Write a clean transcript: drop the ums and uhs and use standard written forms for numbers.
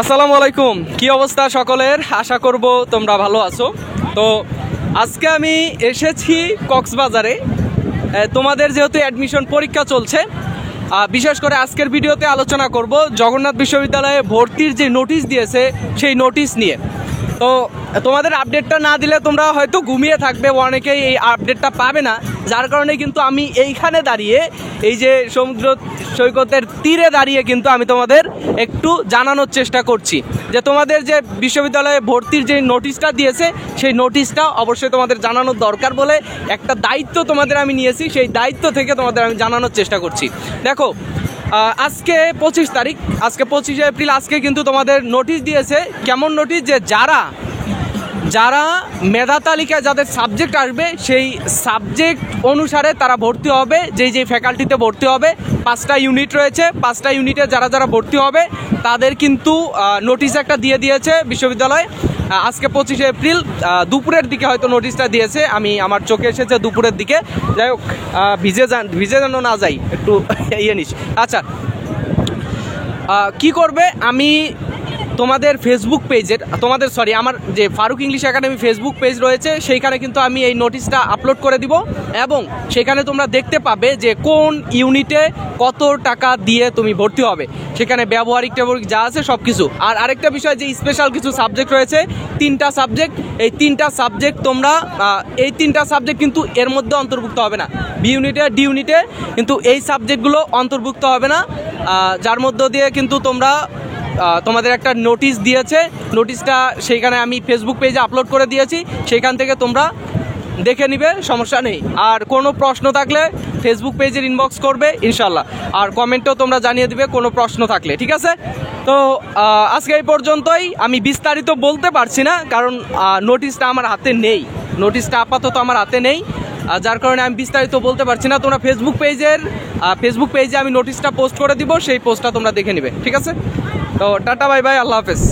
আসসালামু আলাইকুম, কি অবস্থা সকলের? আশা করব তোমরা ভালো আছো। তো আজকে আমি এসেছি কক্সবাজারে। তোমাদের যেহেতু অ্যাডমিশন পরীক্ষা চলছে, বিশেষ করে আজকের ভিডিওতে আলোচনা করব জগন্নাথ বিশ্ববিদ্যালয়ে ভর্তির যে নোটিশ দিয়েছে সেই নোটিশ নিয়ে। তো তোমাদের আপডেটটা না দিলে তোমরা হয়তো ঘুমিয়ে থাকবে, অনেকেই এই আপডেটটা পাবে না। যার কারণে কিন্তু আমি এইখানে দাঁড়িয়ে, এই যে সমুদ্র সৈকতের তীরে দাঁড়িয়ে কিন্তু আমি তোমাদের একটু জানানোর চেষ্টা করছি যে তোমাদের যে বিশ্ববিদ্যালয়ে ভর্তির যে নোটিশটা দিয়েছে সেই নোটিশটা অবশ্যই তোমাদের জানানোর দরকার বলে একটা দায়িত্ব তোমাদের আমি নিয়েছি। সেই দায়িত্ব থেকে তোমাদের আমি জানানোর চেষ্টা করছি। দেখো, আজকে 25 তারিখ, আজকে 25 এপ্রিল, আজকে কিন্তু তোমাদের নোটিশ দিয়েছে। কেমন নোটিশ? যে যারা মেধা তালিকায় যাদের সাবজেক্ট আসবে সেই সাবজেক্ট অনুসারে তারা ভর্তি হবে। যে ফ্যাকাল্টিতে ভর্তি হবে, 5টা ইউনিট রয়েছে, 5টা ইউনিটে যারা ভর্তি হবে তাদের কিন্তু নোটিশ একটা দিয়ে দিয়েছে বিশ্ববিদ্যালয়। আজকে 25 এপ্রিল দুপুরের দিকে হয়তো নোটিশটা দিয়েছে, আমার চোখে এসেছে দুপুরের দিকে। যাই হোক, ভিজে যেন না যাই, একটু ইয়ে নিস। আচ্ছা, কি করবে? আমি তোমাদের ফেসবুক পেজের, আমার যে Faruk English Academy Facebook page রয়েছে সেইখানে কিন্তু আমি এই নোটিশটা আপলোড করে দিব এবং সেখানে তোমরা দেখতে পাবে যে কোন ইউনিটে কত টাকা দিয়ে তুমি ভর্তি হবে। সেখানে ব্যবহারিক যা আছে সব কিছু। আর আরেকটা বিষয়, যে স্পেশাল কিছু সাবজেক্ট রয়েছে, 3টা সাবজেক্ট। এই 3টা সাবজেক্ট তোমরা, এই 3টা সাবজেক্ট কিন্তু এর মধ্যে অন্তর্ভুক্ত হবে না। বি ইউনিটে, ডি ইউনিটে কিন্তু এই সাবজেক্টগুলো অন্তর্ভুক্ত হবে না। যার মধ্য দিয়ে কিন্তু তোমাদের একটা নোটিশ দিয়েছে। নোটিশটা সেইখানে আমি ফেসবুক পেজে আপলোড করে দিয়েছি, সেইখান থেকে তোমরা দেখে নিবে, সমস্যা নেই। আর কোনো প্রশ্ন থাকলে ফেসবুক পেজের ইনবক্স করবে ইনশাল্লাহ, আর কমেন্টেও তোমরা জানিয়ে দিবে কোনো প্রশ্ন থাকলে, ঠিক আছে? তো আজকে এই পর্যন্তই। আমি বিস্তারিত বলতে পারছি না, কারণ নোটিশটা আমার হাতে নেই, নোটিশটা আপাতত আমার হাতে নেই, যার কারণে আমি বিস্তারিত বলতে পারছি না। তোমরা ফেসবুক পেজে আমি নোটিশটা পোস্ট করে দিব, সেই পোস্টটা তোমরা দেখে নিবে, ঠিক আছে? তো টাটা, বাই বাই, আল্লাহ হাফেজ।